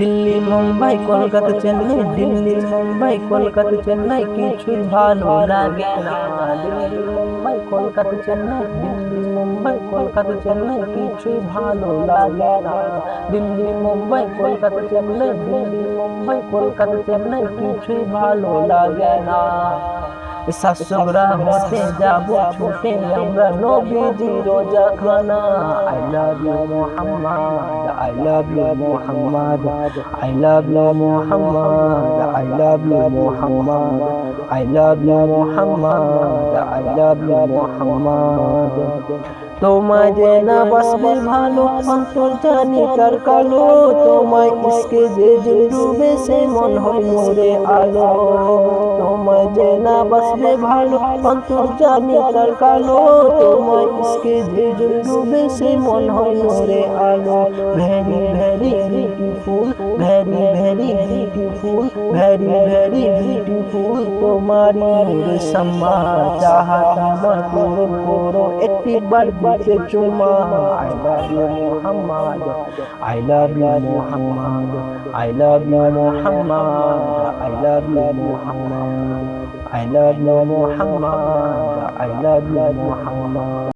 দিল্লি মুম্বাই কলকাতা চেন্নাই, দিল্লি মুম্বাই কলকাতা চেন্নাই কিছু ভালো লাগে না। দিল্লি মুম্বাই কলকাতা চেন্নাই, দিল্লি মুম্বাই কলকাতা চেন্নাই কিছু ভালো লাগে না। দিল্লি মুম্বাই কলকাতা চেন্নাই, দিল্লি মুম্বাই কলকাতা চেন্নাই কিছু ভালো লাগে না। শাসকরা হতে যাব ছুটে আমরা নবীজি রোজাখানা। I love you Muhammad, I love you Muhammad, I love you Muhammad, I love you Muhammad, I love you Muhammad, I love you Muhammad। তোমায় যে না বাসবে ভালো অন্তর জানি তার কালো, তোমায় ইসকে যে ডুবে সে মন হয় নূরে আলো। তোমায় যে না বাসবে ভালো অন্তর জানি তার কালো, তোমায় ইসকে যে ডুবে সে মন হয় নূরে আলো। Very very beautiful, very very beautiful, very very beautiful তোমারি নূরে সম্মা। চাহা তোমার পূরণ করো একটিবার দিতে চুমা। I love you Muhammad, I love you Muhammad, I love you Muhammad, I love you Muhammad, I love you Muhammad, I love you Muhammad।